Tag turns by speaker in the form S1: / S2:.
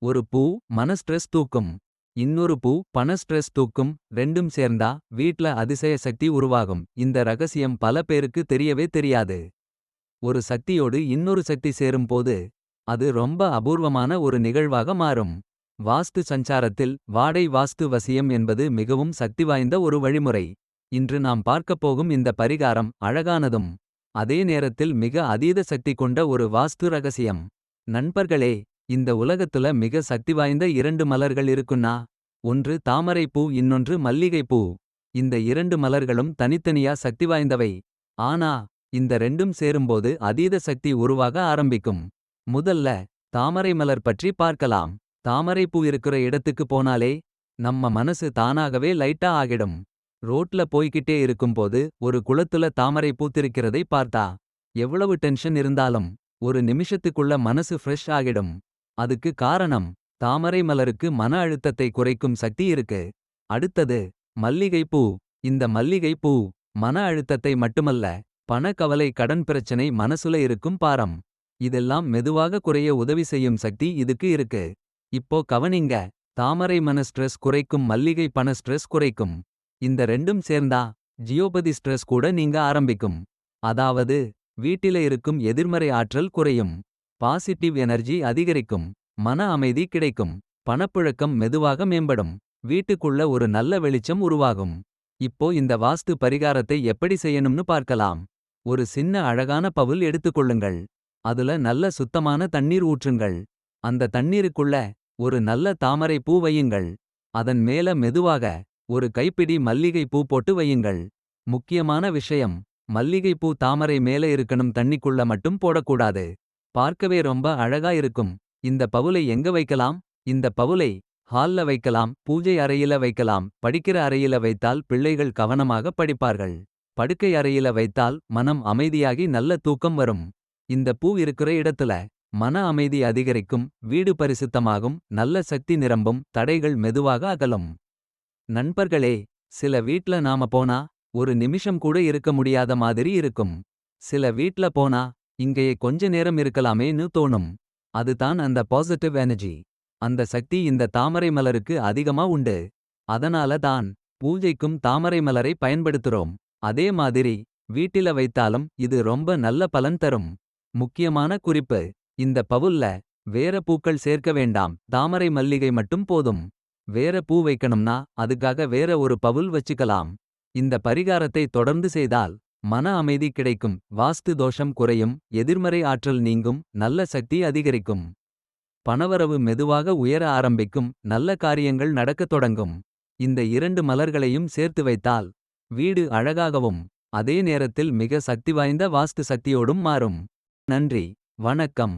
S1: ஒரு பூ மன ஸ்ட்ரெஸ் தூக்கும். இன்னொரு பூ பண ஸ்ட்ரெஸ் தூக்கும். ரெண்டும் சேர்ந்தா வீட்ல அதிசய சக்தி உருவாகும். இந்த ரகசியம் பல பேருக்கு தெரியவே தெரியாது. ஒரு சக்தியோடு இன்னொரு சக்தி சேரும்போது அது ரொம்ப அபூர்வமான ஒரு நிகழ்வாக மாறும். வாஸ்து சஞ்சாரத்தில் வாடை வாஸ்து வசியம் என்பது மிகவும் சக்தி வாய்ந்த ஒரு வழிமுறை. இன்று நாம் பார்க்கப் போகும் இந்த பரிகாரம் அழகானதும் அதே நேரத்தில் மிக அதீத சக்தி கொண்ட ஒரு வாஸ்து ரகசியம். நண்பர்களே, இந்த உலகத்துல மிக சக்தி வாய்ந்த இரண்டு மலர்கள் இருக்குன்னா ஒன்று தாமரை பூ, இன்னொன்று மல்லிகை பூ. இந்த இரண்டு மலர்களும் தனித்தனியா சக்தி வாய்ந்தவை. ஆனா இந்த ரெண்டும் சேரும்போது அதீத சக்தி உருவாக ஆரம்பிக்கும். முதல்ல தாமரை மலர் பற்றி பார்க்கலாம். தாமரை பூ இருக்கிற இடத்துக்கு போனாலே நம்ம மனசு தானாகவே லைட்டா ஆகிடும். ரோட்ல போய்கிட்டே இருக்கும்போது ஒரு குளத்துல தாமரை பூத்திருக்கிறதை பார்த்தா எவ்வளவு டென்ஷன் இருந்தாலும் ஒரு நிமிஷத்துக்குள்ள மனசு ஃப்ரெஷ் ஆகிடும். அதுக்கு காரணம் தாமரை மலருக்கு மன அழுத்தத்தை குறைக்கும் சக்தி இருக்கு. அடுத்தது மல்லிகை பூ. இந்த மல்லிகை பூ மன அழுத்தத்தை மட்டுமல்ல, பண கவலை, கடன் பிரச்சனை, மனசுல இருக்கும் பாரம் இதெல்லாம் மெதுவாக குறைய உதவி செய்யும் சக்தி இதுக்கு இருக்கு. இப்போ கவனிங்க, தாமரை மன ஸ்ட்ரெஸ் குறைக்கும், மல்லிகை பண ஸ்ட்ரெஸ் குறைக்கும். இந்த ரெண்டும் சேர்ந்தா ஜியோபதி ஸ்ட்ரெஸ் கூட நீங்க ஆரம்பிக்கும். அதாவது வீட்டில இருக்கும் எதிர்மறை ஆற்றல் குறையும். பாசிட்டிவ் எனர்ஜி அதிகரிக்கும். மன அமைதி கிடைக்கும். பணப்புழக்கம் மெதுவாக மேம்படும். வீட்டுக்குள்ள ஒரு நல்ல வெளிச்சம் உருவாகும். இப்போ இந்த வாஸ்து பரிகாரத்தை எப்படி செய்யணும்னு பார்க்கலாம். ஒரு சின்ன அழகான பவுல் எடுத்துக்கொள்ளுங்கள். அதுல நல்ல சுத்தமான தண்ணீர் ஊற்றுங்கள். அந்த தண்ணீருக்குள்ள ஒரு நல்ல தாமரை பூ வையுங்கள். அதன் மேல மெதுவாக ஒரு கைப்பிடி மல்லிகை பூ போட்டு வையுங்கள். முக்கியமான விஷயம், மல்லிகை பூ தாமரை மேல இருக்கணும், தண்ணிக்குள்ள மட்டும் போடக்கூடாது. பார்க்கவே ரொம்ப அழகா இருக்கும். இந்த பவுலை எங்க வைக்கலாம்? இந்த பவுலை ஹால்ல வைக்கலாம், பூஜை அறையில வைக்கலாம். படிக்கிற அறையில வைத்தால் பிள்ளைகள் கவனமாக படிப்பார்கள். படுக்கை அறையில வைத்தால் மனம் அமைதியாகி நல்ல தூக்கம் வரும். இந்த பூ இருக்கிற இடத்துல மன அமைதி அதிகரிக்கும், வீடு பரிசுத்தமாகும், நல்ல சக்தி நிரம்பும், தடைகள் மெதுவாக அகலும். நண்பர்களே, சில வீட்ல நாம போனா ஒரு நிமிஷம் கூட இருக்க முடியாத மாதிரி இருக்கும். சில வீட்ல போனா இங்கேயே கொஞ்ச நேரம் இருக்கலாமேன்னு தோணும். அதுதான் அந்த பாசிட்டிவ் எனர்ஜி. அந்த சக்தி இந்த தாமரை மலருக்கு அதிகமா உண்டு. அதனால தான் பூஜைக்கும் தாமரை மலரை பயன்படுத்துறோம். அதே மாதிரி வீட்டில வைத்தாலும் இது ரொம்ப நல்ல பலன் தரும். முக்கியமான குறிப்பு, இந்த பவுல்ல வேற பூக்கள் சேர்க்க வேண்டாம், தாமரை மல்லிகை மட்டும் போதும். வேற பூ வைக்கணும்னா அதுக்காக வேற ஒரு பவுல் வச்சுக்கலாம். இந்த பரிகாரத்தை தொடர்ந்து செய்தால் மன அமைதி கிடைக்கும், வாஸ்து தோஷம் குறையும், எதிர்மறை ஆற்றல் நீங்கும், நல்ல சக்தி அதிகரிக்கும். பணவரவு மெதுவாக உயர ஆரம்பிக்கும், நல்ல காரியங்கள் நடக்கத் தொடங்கும். இந்த இரண்டு மலர்களையும் சேர்த்து வைத்தால் வீடு அழகாகவும் அதே நேரத்தில் மிக சக்தி வாய்ந்த வாஸ்து சக்தியோடும் மாறும். நன்றி, வணக்கம்.